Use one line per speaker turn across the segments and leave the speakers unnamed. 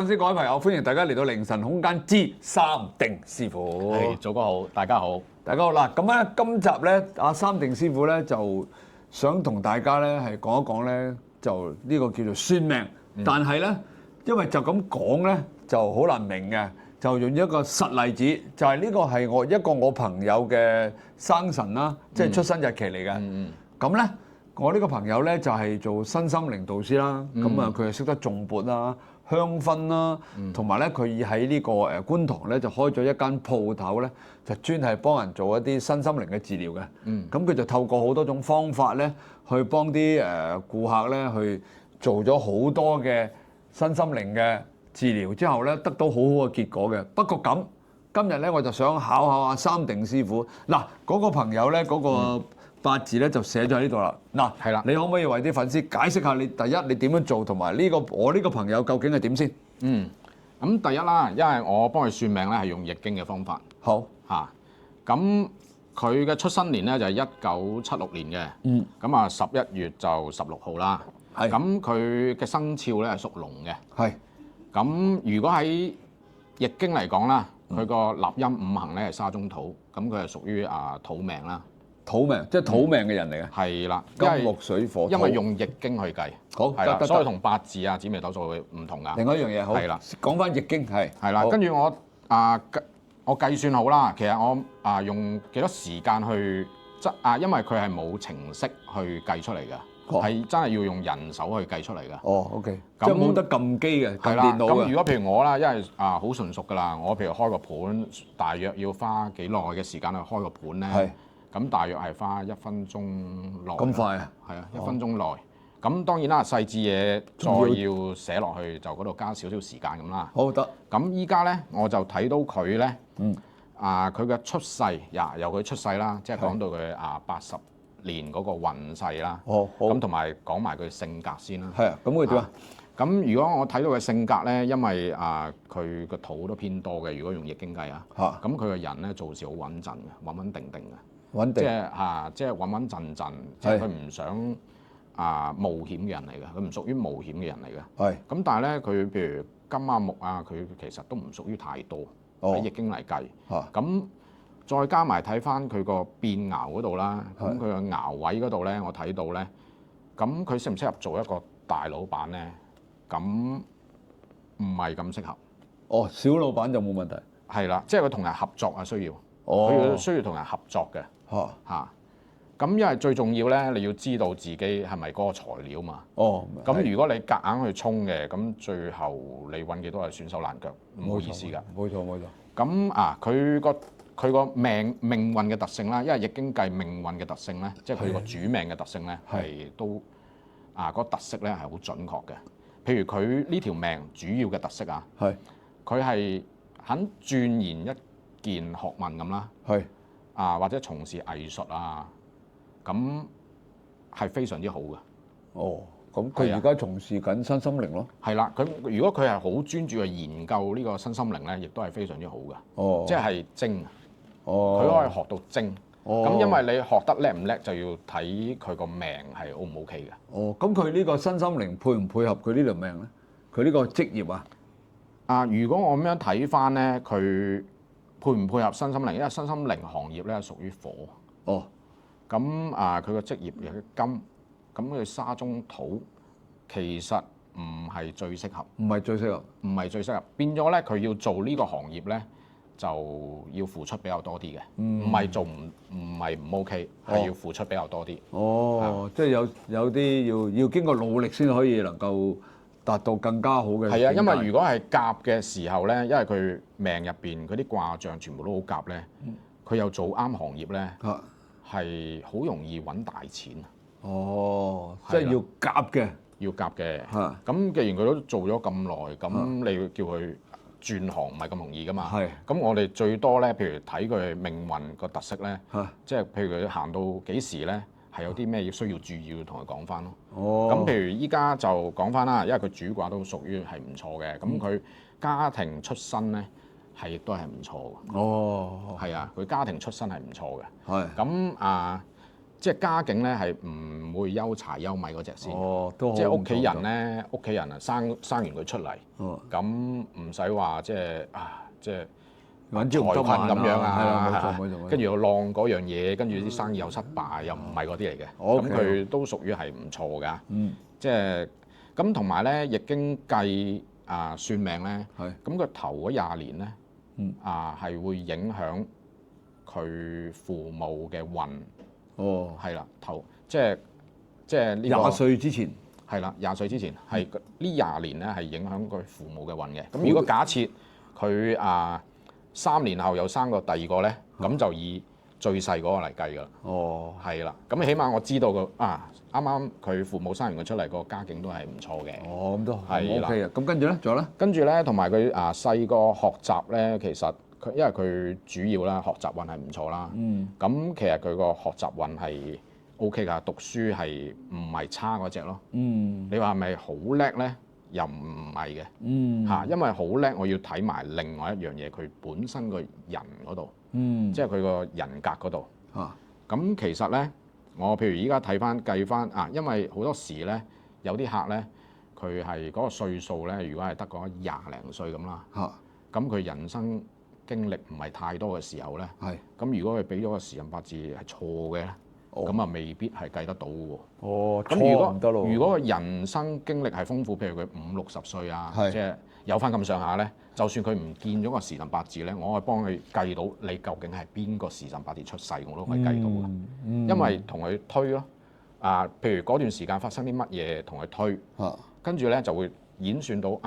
各位朋友，歡迎大家嚟到凌晨空間之三定師傅。
係，早哥好，大家好。
大家好啦，咁咧今集咧，阿三定師傅咧就想同大家咧係講一講咧，就呢個叫做算命。但係咧，因為就咁講咧就好難明嘅，就用一個實例子，就係呢個係我朋友嘅生辰啦，即係出生日期嚟嘅。咁咧，我呢個朋友咧就係做身心靈導師啦，咁啊佢係識得頌缽啦、香薰啦，同埋咧佢喺呢個觀塘咧就開咗一間鋪頭咧，就專係幫人做一啲身心靈嘅治療嘅。咁佢就透過好多種方法咧，去幫啲顧客咧去做咗好多嘅身心靈嘅治療之後咧，得到好好嘅結果嘅。不過咁，今日咧我就想考下阿三定師傅。嗱，嗰個朋友咧嗰個八字咧就寫咗喺呢度啦。嗱，
係啦，
你可唔可以為啲粉絲解釋下你第一你點樣做，同埋我呢個朋友究竟係點先？
咁第一啦，因為我幫佢算命咧係用易經嘅方法。
好
嚇，咁佢嘅出生年咧就係1976年嘅。咁啊11月就16號啦。
係
咁佢嘅生肖咧係屬龍嘅。
係
咁如果喺易經嚟講啦，佢個立音五行咧係沙中土，咁佢係屬於土命啦。
土命，即係土命嘅人嚟嘅。
係啦，
金木水火土。
因為用易經去計。
好
係啦，
得
所以同八字啊、紫微斗數會唔同㗎。
另外一樣嘢好。
係啦，
講翻易經係。
係啦，
好
跟住我計算好啦，其實我用幾多時間去因為佢係冇程式去計出嚟嘅，係真係要用人手去計出嚟嘅。
哦，OK，即係冇得撳機嘅，撳
係啦。
電腦嘅。
咁如果譬如我啦，因為好純熟㗎啦，我譬如開個盤，大約要花幾耐嘅時間去開個盤咧？
係。
咁大約係花1分鐘內。
咁快啊？
係啊，1分鐘內。咁當然啦，細緻嘢再要寫落去，就嗰度加少少時間咁啦。
好得。
咁依家咧，我就睇到佢咧，佢嘅出世，由佢出世啦，即係講到佢80年嗰個運勢啦。
好。
咁同埋講埋佢性格先啦。
係啊，咁佢點啊？
咁如果我睇到佢性格咧，因為佢個土都偏多嘅，如果用易經計咁佢個人咧做事好穩陣嘅，穩穩定定嘅。
穩定。
即係穩穩陣陣，即係佢唔想冒險嘅人嚟嘅，佢唔屬於冒險嘅人嚟嘅。
係。
咁但係咧，佢譬如金木佢其實都唔屬於太多喺易經嚟計。咁再加埋睇翻佢個變爻嗰度啦，咁佢個爻位嗰度咧，我睇到咧，咁佢適唔適合做一個大老闆咧？咁唔係咁適合。
哦，小老闆就冇問題。
係啦，即係佢同人合作需要，佢需要同人合作嘅。咁因為最重要咧，你要知道自己係咪嗰個材料嘛。咁如果你夾硬去衝嘅，咁最後你揾幾多係損手爛腳，冇意思㗎。
冇錯。
咁佢個命運嘅特性啦，因為易經計命運嘅特性咧，即係佢個主命嘅特性咧，係都嗰個特色咧係好準確嘅。譬如佢呢條命主要嘅特色佢係肯鑽研一件學問咁啦。或者從事藝術咁係非常之好嘅。
咁佢而家從事緊身心靈咯。
係啦，如果佢係好專注去研究呢個身心靈咧，亦都係非常之好嘅。即係精。佢可以學到精。咁因為你學得叻唔叻，就要睇佢個命係 O 唔 OK 嘅。
咁佢呢個身心靈配唔配合佢呢條命咧？佢呢個職業
如果我咁樣睇翻咧，佢配唔配合身心靈？因為身心靈行業咧屬於火。咁佢個職業又係金，咁佢沙中土，其實唔係最適合。唔係最適合。變咗咧，佢要做呢個行業咧，就要付出比較多啲嘅。唔係唔 OK，係要付出比較多啲。
即係有啲要經過努力先可以能夠達到更加好嘅。
係啊，因為如果係夾嘅時候咧，因為佢命入邊嗰啲卦象全部都好夾咧，佢又做啱行業咧，係好容易揾大錢。
即係要夾嘅。
要夾嘅。咁既然佢都做咗咁耐，咁你要叫佢轉行唔係咁容易噶嘛。咁我哋最多咧，譬如睇佢命運個特色咧，即係譬如佢行到幾時咧，係有啲咩需要注意，要同佢講翻咯。咁譬如依家就講翻啦，因為佢主卦都屬於係唔錯嘅，咁佢家庭出身咧亦都係唔錯嘅。係啊，佢家庭出身係唔錯嘅。咁即係家境咧係唔會憂柴憂米嗰只先。
哦，都好
即係屋企人
唔
咧，屋企人啊生完佢出嚟，咁唔使話即係即係
揾朝唔得
財困咁樣
係啦，
啊，
冇錯，
跟住又浪嗰樣嘢，跟住啲生意又失敗，又唔係嗰啲嚟嘅。
OK
咁佢都屬於係唔錯㗎。
嗯，
即係咁同埋咧，易經計算命咧，
係
咁佢頭嗰20年咧，
嗯
係會影響佢父母嘅運。
哦，
係啦，即係呢個
20歲之前，
係啦，20歲之前係呢20年咧係影響佢父母嘅運嘅。咁如果假設佢3年後又生個第二個咧，咁就以最細嗰個嚟計㗎啦。
哦，
係啦，咁起碼我知道個啱啱佢父母生完佢出嚟個家境都係唔錯嘅。
哦，咁都
係啦
OK 啊。咁跟住咧，仲有咧？
跟住咧，同埋佢細個學習咧，其實佢因為佢主要啦學習運係唔錯啦。咁其實佢個學習運係 OK 㗎，讀書係唔係差嗰只咯？你話係咪好叻咧？又唔係嘅。因為好叻，我要睇埋另外一樣嘢，佢本身個人嗰度，即係佢個人格嗰度。咁其實咧，我譬如依家計翻因為好多時咧，有啲客咧，佢係嗰個歲數咧，如果係得個20零歲咁啦，咁佢人生經歷唔係太多嘅時候咧，咁如果佢俾咗個時辰八字係錯嘅咧，咁未必係計得到嘅喎。
哦，
咁如果個人生經歷係豐富，譬如佢50、60歲即係有翻咁上下咧，就算佢唔見咗個時辰八字咧，我可以幫佢計到你究竟係邊個時辰八字出世，我都可以計到嘅。因為同佢推咯，譬如嗰段時間發生啲乜嘢，同佢推，跟住咧就會演算到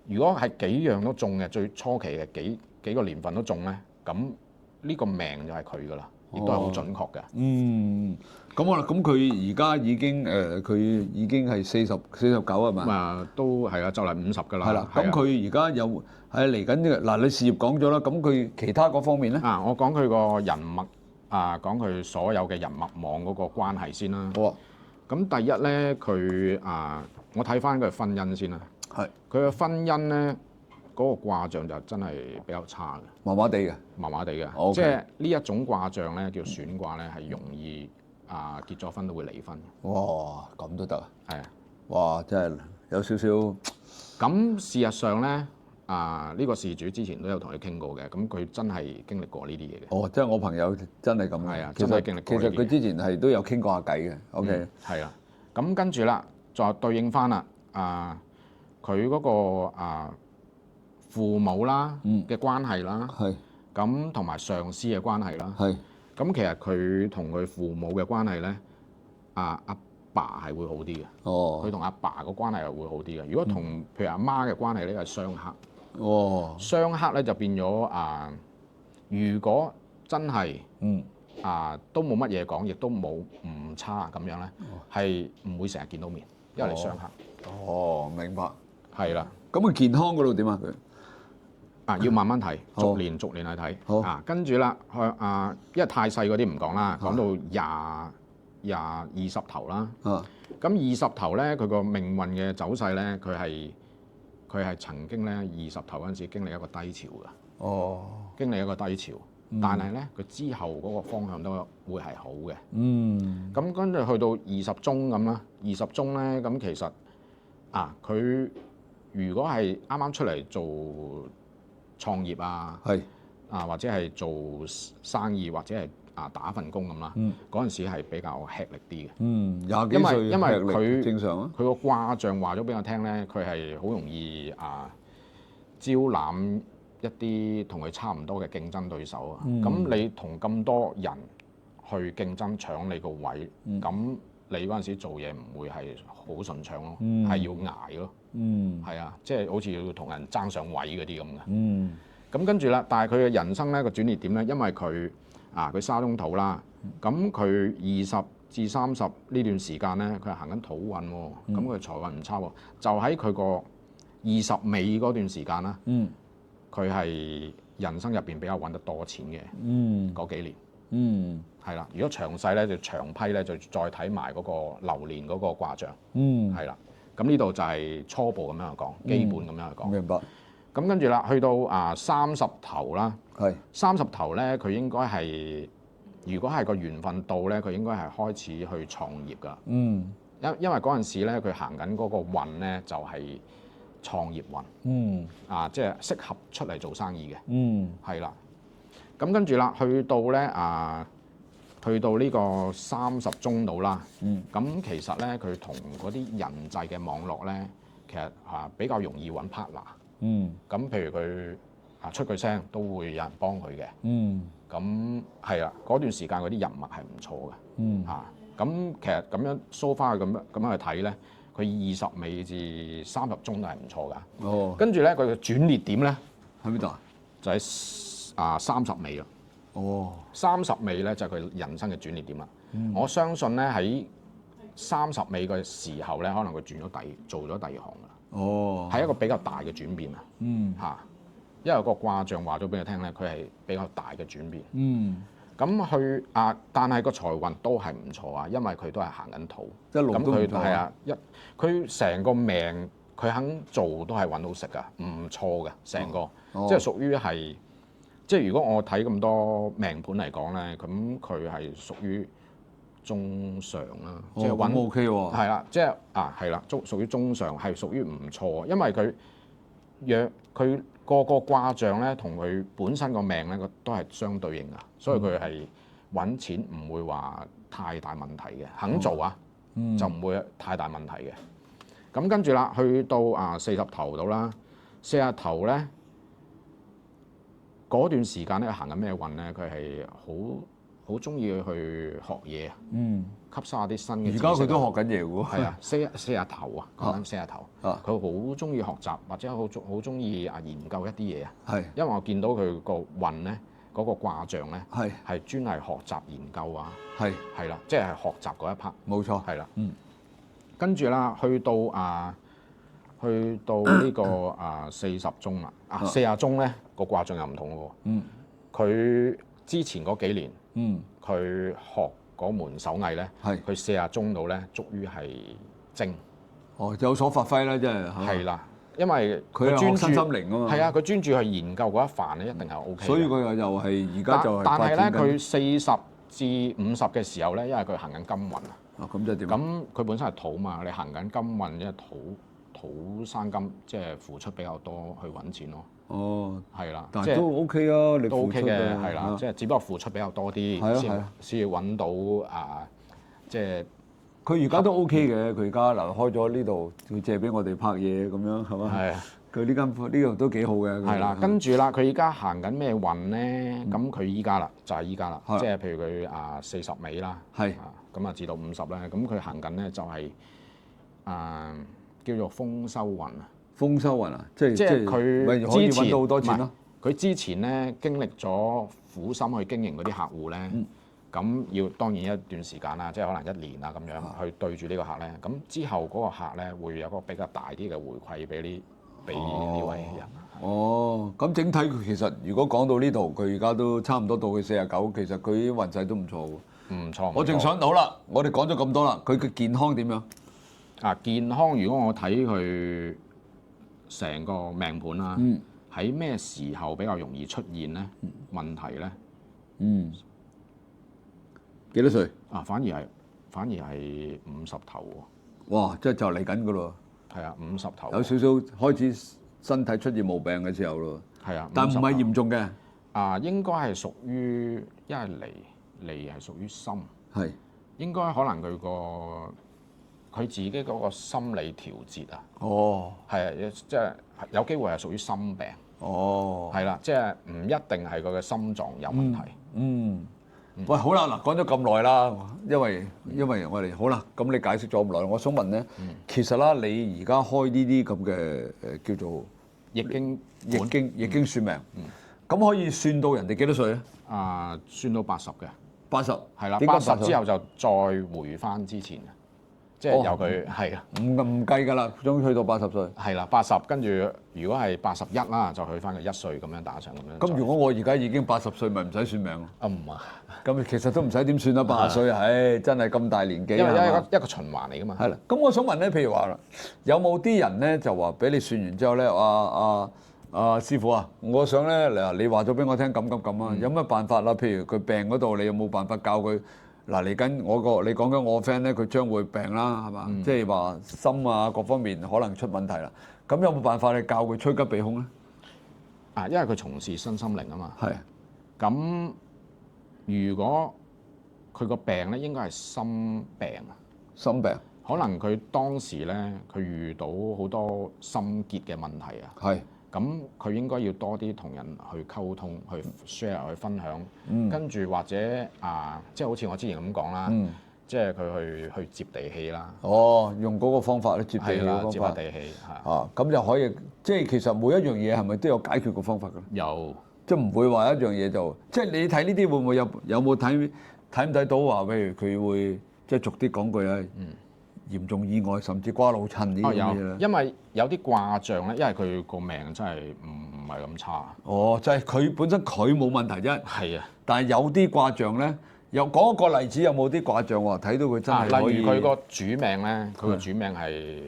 如果係幾樣都中嘅，最初期嘅幾個年份都中咧，咁呢個命就係佢噶啦，亦都係好準確嘅。
咁好啦，咁佢而家已經佢已經係49係嘛？
都係啊，就嚟50㗎啦。
係啦，咁佢而家有嚟緊呢個嗱，你事業講咗啦，咁佢其他嗰方面咧？
我講佢個人脈講佢所有嘅人脈網嗰個關係先啦。
好啊。
咁第一咧，佢我睇翻佢婚姻先啦。
係。
佢嘅婚姻咧，嗰個卦象就真係比較差嘅。
麻麻地嘅。
麻麻地嘅。
Okay。
即係呢一種卦象咧，叫損卦咧，係容易結咗婚都會離婚。
哇，咁都得啊？
係啊。
哇，真係有少少。
咁事實上咧，呢個事主之前都有同佢傾過嘅，咁佢真係經歷過呢啲嘢嘅。
哦，即係我朋友真係咁嘅。
係啊，真係經歷過呢啲嘢。
其實佢之前係都有傾過下偈嘅。OK。
係啦，咁跟住啦，再對應翻啦，佢嗰個父母啦嘅關係啦，咁同埋上司嘅關係啦，咁其實佢同佢父母嘅關係咧，阿爸係會好啲嘅。哦，佢同阿爸個關係係會好啲嘅。如果同譬如阿媽嘅關係咧係相克。哦，相克咧就變咗如果真係都冇乜嘢講，亦都冇唔差咁樣咧，係唔會成日見到面，因為你相克。
哦，明白。係啦。咁佢健康嗰度點啊？佢
要慢慢睇，逐年去睇。好。跟住啦，因為太細嗰啲唔講啦，講到20頭啦。咁20頭咧，佢個命運嘅走勢咧，佢係曾經咧20頭嗰陣時經歷一個低潮嘅。哦。經歷一個低潮，但係咧佢之後嗰個方向都會係好嘅。咁跟住去到20中咁啦，20中咧咁其實佢如果係啱啱出嚟做創業或者係做生意或者係打份工咁啦，嗰陣時係比較吃力啲嘅。
20幾歲
因為佢
正常啊。
佢個卦象話咗俾我聽咧，佢係好容易招攬一啲同佢差唔多嘅競爭對手啊。咁你同咁多人去競爭搶你個位，咁你嗰陣時做嘢唔會係好順暢咯，係要捱咯。係啊，即係好似要同人爭上位嗰啲咁嘅。咁跟住啦，但係佢嘅人生咧個轉捩點咧，因為佢沙中土啦，咁佢20至30呢段時間咧，佢係行緊土運喎，咁佢財運唔差喎，就喺佢個20尾嗰段時間啦，佢係人生入邊比較揾得多錢嘅嗰幾年，係啦。如果詳細咧就長批咧就再睇埋嗰個流年嗰個卦象，係啦。咁呢度就係初步咁樣去講，基本咁樣去講。明白。咁跟住啦，去到30頭啦，30頭咧佢應該係如果係個緣分到咧，佢應該係開始去創業㗎。
嗯，
因為嗰陣時咧，佢行緊嗰個運咧就係創業運。
嗯，
即係適合出嚟做生意嘅。
嗯，
係啦。咁跟住啦，去到呢個30鐘度啦。咁其實咧，佢同嗰啲人際嘅網絡咧，其實比較容易揾 partner。咁譬如佢出句聲，都會有人幫佢嘅。咁係啦，嗰段時間嗰啲人脈係唔錯嘅。咁其實咁樣 so far 咁樣去睇咧，佢20尾至30鐘都係唔錯㗎。
哦，
跟住咧，佢嘅轉捩點咧
喺邊度啊？
就喺30尾啦。
哦
，30尾咧就係佢人生嘅轉捩點啦。我相信咧喺30尾嘅時候咧，可能佢做咗第二行㗎啦。
哦，
係一個比較大嘅轉變啊。因為個卦象話咗俾佢聽咧，佢係比較大嘅轉變。咁但係個財運都係唔錯啊，因為佢都係行緊土。
一路都唔錯。
咁佢係啊，佢成個命佢肯做都係揾到食㗎，唔錯嘅成個，即係屬於係，即係如果我睇咁多命盤嚟講咧，咁佢係屬於中上啦，即係揾
OK 喎。
係啦，即係係啦，屬於中上，係屬於唔錯，因為佢個卦象咧，同佢本身個命咧，都係相對應㗎，所以佢係揾錢唔會話太大問題嘅，肯做就唔會太大問題嘅。咁跟住啦，去到40頭度啦，40頭咧嗰段時間咧行緊咩運咧？佢係好中意去學嘢，吸收下啲新嘅知識。
而家佢都學緊嘢喎。
係啊，40頭啊，講緊40頭，佢好中意學習或者好中意研究一啲嘢啊。
係，
因為我見到佢個運咧，嗰個卦象咧，係專係學習研究啊。係啦，即係學習嗰一 part。
冇錯。
係啦。跟住啦，去到呢個40鐘啦。40鐘咧個卦象又唔同喎。佢之前嗰幾年，佢學嗰門手藝咧，佢40鐘度咧，終於係精。
有所發揮啦，真係。
係啦，因為
佢專注心靈啊嘛。
係啊，佢專注去研究嗰一範咧，一定係 O K。
所以佢又係而家就係。
但係咧，佢40至50嘅時候咧，因為佢行緊金運啊。
咁即係點？
咁佢本身係土嘛，你行緊金運，因為土生金，即係付出比較多去揾錢咯。係啦，
但係都 OK 啊，你
都 OK 嘅，係啦，
啊，
即係只不過付出比較多啲，先要揾到即係
佢而家都 OK 嘅。佢而家開咗呢度，佢借俾我哋拍嘢咁樣係嘛？
係。
佢呢度都幾好嘅。
係啦，跟住啦，佢而家行緊咩運咧？咁佢依家啦，就係依家啦，即係譬如佢40尾啦，咁至到50咧，咁佢行緊咧就係叫做豐收運啊。豐收運啊，即係佢可以揾到好多錢咯。佢之前咧經歷咗苦心去經營嗰啲客戶咧，咁要當然一段時間啦，即係可能1年啊咁樣去對住呢個客咧。咁之後嗰個客咧會有個比較大啲嘅回饋俾呢位人。咁整體佢其實如果講到呢度，佢而家都差唔多到佢49，其實佢運勢都唔錯喎。唔錯。我正想到啦，我哋講咗咁多啦，佢嘅健康點樣？健康如果我睇佢成個命盤啦，喺咩時候比較容易出現咧問題咧？幾多歲？反而係50頭喎。哇！即係就嚟緊噶咯。係啊，50頭。有少少開始身體出現毛病嘅時候咯。係啊，但唔係嚴重嘅。應該係屬於因為離係屬於心。係。應該可能佢自己嗰個心理調節啊。係啊，即係有機會係屬於心病。係啦，即係唔一定係佢嘅心臟有問題。喂，好啦，嗱，講咗咁耐啦，因為我哋好啦，咁你解釋咗咁耐，我想問咧，其實啦，你而家開呢啲咁嘅叫做易經算命，咁可以算到人哋幾多歲咧？算到80嘅，80係啦，80之後就再回翻之前。即係由佢係啊，唔計㗎啦，終於去到80歲。係啦，80跟住如果係81啦，就去翻佢1歲咁樣打上咁樣。咁如果我而家已經80歲，咪唔使算命咯？唔啊，咁其實都唔使點算啦，80歲，唉，真係咁大年紀。因為一個循環嚟㗎嘛。係啦，咁我想問咧，譬如話啦，有冇啲人咧就話俾你算完之後咧，
師傅啊，我想咧嗱，你話咗俾我聽咁啊，有乜辦法啦？譬如佢病嗰度，你有冇辦法教佢？嗱，嚟緊你講緊我 friend 咧，佢將會病啦，係嘛？即係話心啊各方面可能出問題啦。咁有冇辦法你教佢趨吉避凶咧？
啊，因為佢從事身心靈啊嘛。
係。
咁如果佢個病咧，應該係心病啊。
心病。
可能佢當時咧，佢遇到好多心結嘅問題啊。
係。
咁佢應該要多啲同人去溝通，去 share 去分享，跟住或者即係好似我之前咁講啦，即係佢去接地氣啦。
哦，用嗰個方法咧接地氣嘅方法。
接下地氣係。
咁就可以，即係其實每一樣嘢係咪都有解決嘅方法㗎？
有，
即係唔會話一樣嘢就，即係你睇呢啲會唔會有冇睇唔睇到話，譬如佢會即係俗啲講句啊，嚴重意外甚至瓜老襯呢啲嘢咧。
因為有啲卦象咧，因為佢個命真係唔係咁差。
哦，就係佢本身佢冇問題啫。
係啊，
但係有啲卦象咧，又講一個例子，有冇啲卦象喎？睇到佢真係可以。
例如佢個主命咧，佢個主命係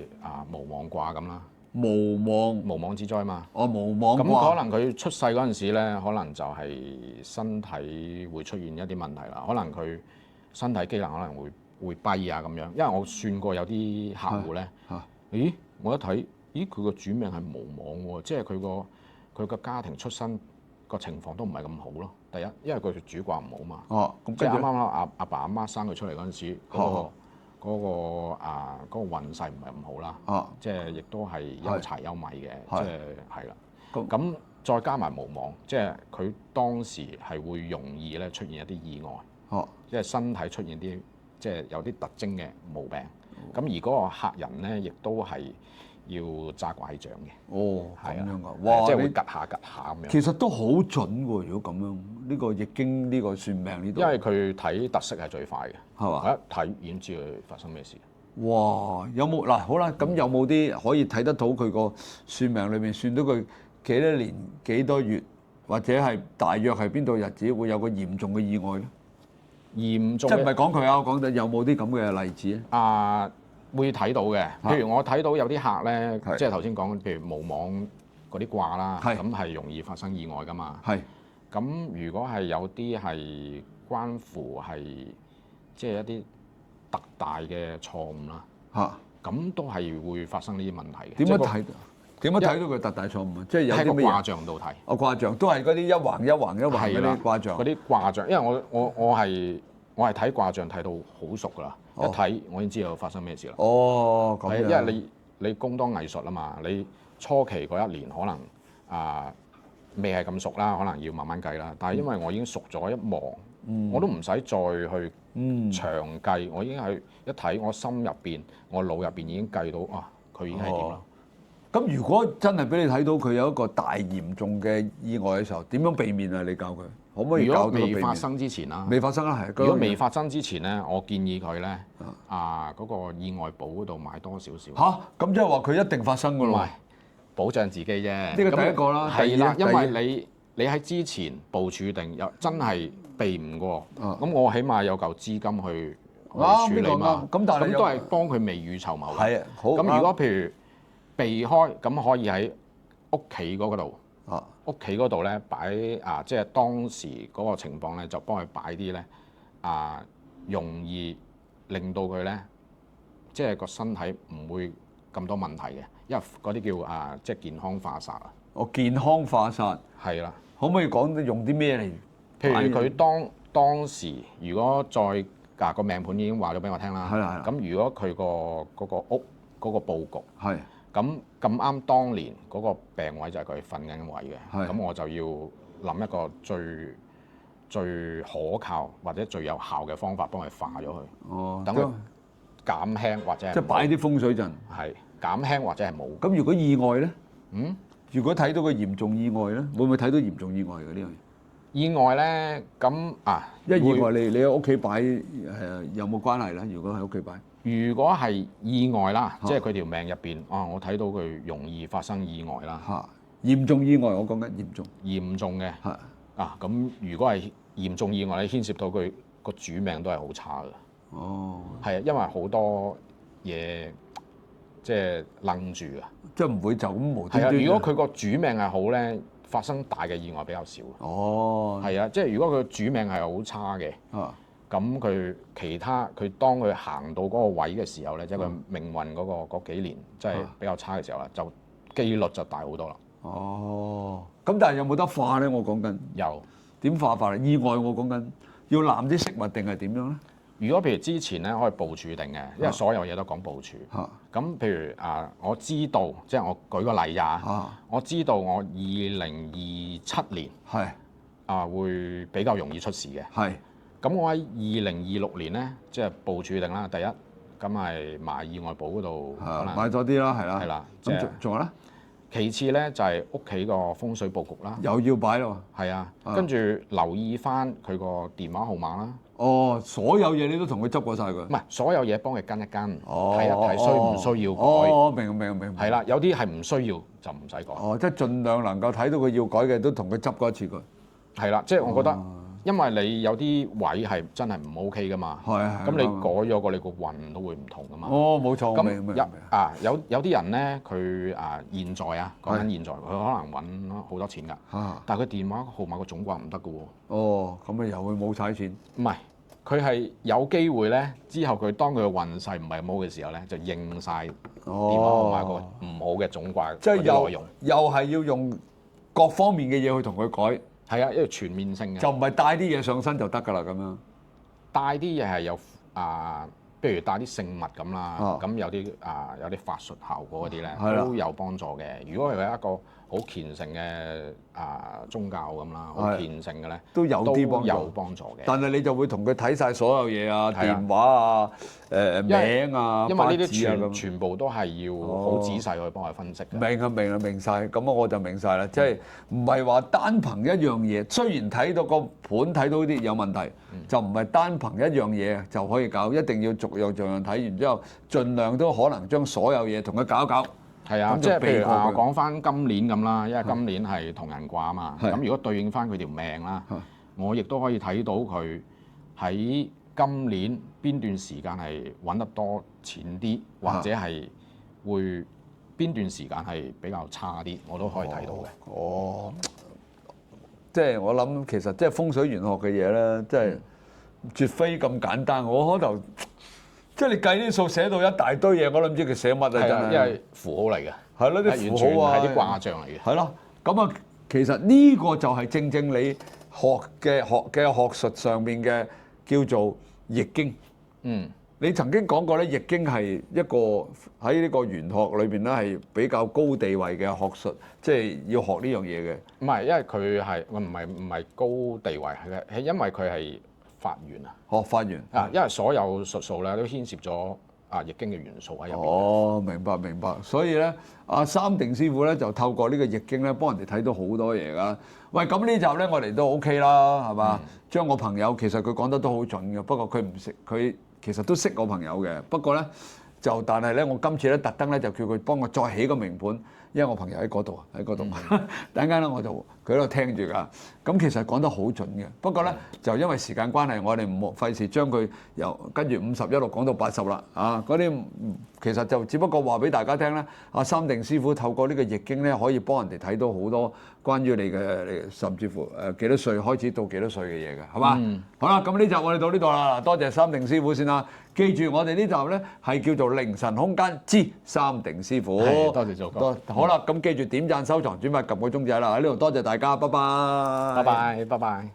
無妄卦咁啦。無妄之災嘛。
哦，無妄卦。
咁可能佢出世嗰陣時咧，可能就係身體會出現一啲問題啦。可能佢身體機能可能會跛啊咁樣。因為我算過有啲客戶咧，咦，我一睇，咦，佢個主命係無妄喎，即係佢個家庭出身個情況都唔係咁好咯。第一，因為佢主卦唔好嘛。
哦，咁
即係啱啱阿爸阿媽生佢出嚟嗰陣時，嗰個運勢唔係咁好啦。即係亦都係憂柴憂米嘅，即係係啦。咁再加埋無妄，即係佢當時係會容易咧出現一啲意外，即係身體出現啲即係有啲特徵嘅毛病。咁而嗰個客人咧，亦都係要揸拐杖嘅。
哦，咁樣噶，
哇！即係會趌下咁樣。
其實都好準喎，如果咁樣，呢個易經呢個算命呢度。
因為佢睇特色係最快嘅，
係嘛？
我一睇已經知佢發生咩事。
哇！有冇嗱？好啦，咁有冇啲可以睇得到佢個算命裏面算到佢幾多年幾多月，或者係大約係邊度日子會有個嚴重嘅意外咧？
嚴重
即係唔係講佢啊？我講緊有冇啲咁嘅例子咧？
會睇到嘅。譬如我睇到有啲客咧，即係頭先講，譬如無妄嗰啲卦啦，咁係容易發生意外噶嘛。係。咁如果係有啲係關乎係即係一啲特大嘅錯誤啦，咁都係會發生呢啲問題嘅。
點樣睇到佢特大錯誤啊？即係有啲咩
卦象度睇。
卦象都係嗰啲一橫嗰啲卦象。
嗰啲卦象，因為我係睇卦象睇到好熟㗎啦，一睇我已經知道發生咩事啦。
哦，咁樣。
因為你工當藝術啊嘛，你初期嗰一年可能未係咁熟啦，可能要慢慢計啦。但係因為我已經熟咗一望，我都唔使再去長計，我已經係一睇我心入邊、我腦入邊已經計到佢已經係點啦。
咁如果真係俾你睇到佢有一個大嚴重嘅意外嘅時候，點樣避免啊？你教佢可唔可以教到避免？
如果未發生之前啦，
未發生啦，係。
如果未發生之前咧，我建議佢咧嗰個意外保嗰度買多少少。
嚇，咁即係話佢一定發生㗎咯？
唔係，保障自己啫。
呢個第一個啦。
係啦，因為你喺之前部署定有真係避唔過，咁我起碼有嚿資金去處理嘛。咁都係幫佢未雨綢繆。
係啊，好。
咁如果譬如避開，咁可以喺屋企嗰度，屋企嗰度咧擺即係當時嗰個情況咧，就幫佢擺啲咧容易令到佢咧，即係個身體唔會咁多問題嘅，因為嗰啲叫即係健康化煞啊。健康化煞係啦。可唔可以講用啲咩嚟？譬如佢當時如果再個命盤已經話咗俾我聽啦。係啦。咁如果佢嗰個屋嗰個佈局係。咁啱當年嗰個病位就係佢瞓緊位嘅，咁我就要諗一個最可靠或者最有效嘅方法幫佢化咗佢，等佢減輕或者係即係擺啲風水陣，係減輕或者係冇。咁如果意外咧？如果睇到個嚴重意外咧，會唔會睇到嚴重意外嘅呢樣嘢？意外咧，咁因為意外你喺屋企擺有冇關係咧？如果喺屋企擺？如果係意外啦，即係佢條命入邊，我睇到佢容易發生意外啦。嚴重意外，我講緊嚴重嘅。咁如果係嚴重意外，你牽涉到佢個主命都係好差嘅。係啊，因為好多嘢即係愣住啊！
即係唔會就咁無端
係啊，
端。
如果佢個主命係好咧，發生大嘅意外比較少。
哦，
係啊，即係如果佢主命係好差嘅，咁佢其他佢當佢行到嗰個位嘅時候咧，即係佢命運嗰幾年即係比較差嘅時候啦，就機率就大好多啦。
哦，咁但係有冇得化咧？我講緊
有
點化法咧？意外我講緊要攬啲飾物定係點樣咧？
如果譬如之前咧可以部署定嘅，因為所有嘢都講部署。咁譬如我知道，即係我舉個例我知道我2027年會比較容易出事嘅。
係。
咁我喺2026年咧，即係部署定啦。第一，咁係買意外保嗰度，可能
買多啲啦，係啦。
係啦。
咁仲有咧？
其次咧就係屋企個風水佈局啦。
又要擺咯。
係啊，跟住留意翻佢個電話號碼啦。
哦，所有嘢你都同佢執過晒佢？
唔係，所有嘢幫佢跟一跟，睇一睇需唔需要改。
哦，明。
係啦，有啲係唔需要就唔使改。
哦，即係盡量能夠睇到佢要改嘅，都同佢執過一次佢。
係啦，即係我覺得，因為你有啲位係真係唔 OK 噶嘛。
係。
咁你改咗個，你個運都會唔同噶嘛。
哦，冇錯。
咁有啲人咧，佢現在講緊現在，佢可能揾好多錢㗎。但係佢電話號碼個總掛唔得㗎喎。
哦，咁咪又會冇晒錢？
唔係。佢係有機會咧，之後佢當佢嘅運勢唔係咁好嘅時候咧，就應晒電話號碼個唔好嘅總掛
即係
內容。
又係要用各方面嘅嘢去同佢改。
係啊，因為全面性嘅。
就唔係帶啲嘢上身就得㗎啦，咁樣。
帶啲嘢係有譬如帶啲聖物咁啦，咁有啲法術效果嗰啲咧都有幫助嘅。如果係一個好虔誠嘅宗教咁啦，好虔誠嘅咧，
都有
幫助嘅。
但係你就會同佢睇晒所有嘢電話名
因為呢啲全部都係要好仔細去幫佢分析嘅。
明晒，咁我就明晒啦。即係唔係話單憑一樣嘢，雖然睇到個盤睇到啲有問題，就唔係單憑一樣嘢就可以搞，一定要逐樣睇完之後，盡量都可能將所有嘢同佢搞一搞。
係啊，即係譬如講翻今年咁啦，因為今年係同人卦啊嘛。咁如果對應翻佢條命啦，我亦都可以睇到佢喺今年邊段時間係揾得多錢啲，或者係會邊段時間係比較差啲，我都可以睇到嘅。
即係我諗，其實即係風水玄學嘅嘢咧，即係絕非咁簡單。我可能即係你計啲數寫到一大堆嘢，我都唔知佢寫乜啊！真係，
因為符號嚟嘅，
係咯，啲符號啊，
係啲卦象嚟嘅。
係咯，咁啊，其實呢個就係正正你學術上面嘅叫做易經。你曾經講過咧，易經係一個喺呢個玄學裏邊咧係比較高地位嘅學術，即係要學呢樣嘢嘅。
唔係，因為佢係唔係高地位係因為佢係發源啊。
發源
因為所有術數咧都牽涉咗易經嘅元素喺入邊。
明白。所以咧，阿三定師傅咧就透過呢個易經咧，幫人哋睇到好多嘢㗎。喂，咁呢集咧我哋都 OK 啦，係嘛？將我朋友其實佢講得都好準嘅，不過佢唔識佢。其實都識我朋友嘅，不過咧但係咧，我今次咧特登咧就叫佢幫我再起個名盤，因為我朋友喺嗰度，等間咧我就佢喺度聽住㗎。咁其實講得好準嘅，不過咧就因為時間關係，我哋唔費事將佢由跟住50一路講到80啦。嗰啲其實就只不過話俾大家聽咧，阿三定師傅透過呢個易經咧，可以幫人哋睇到好多關於你嘅甚至乎幾多歲開始到幾多歲嘅嘢嘅，係嘛？好啦，咁呢集我哋到呢度啦，多謝三定師傅先啦。記住我哋呢集咧係叫做凌晨空間之三定師傅。
多謝做哥。
好啦，咁記住點讚、收藏、轉發、撳個鐘仔啦。喺呢度多謝大家，拜拜。
拜拜。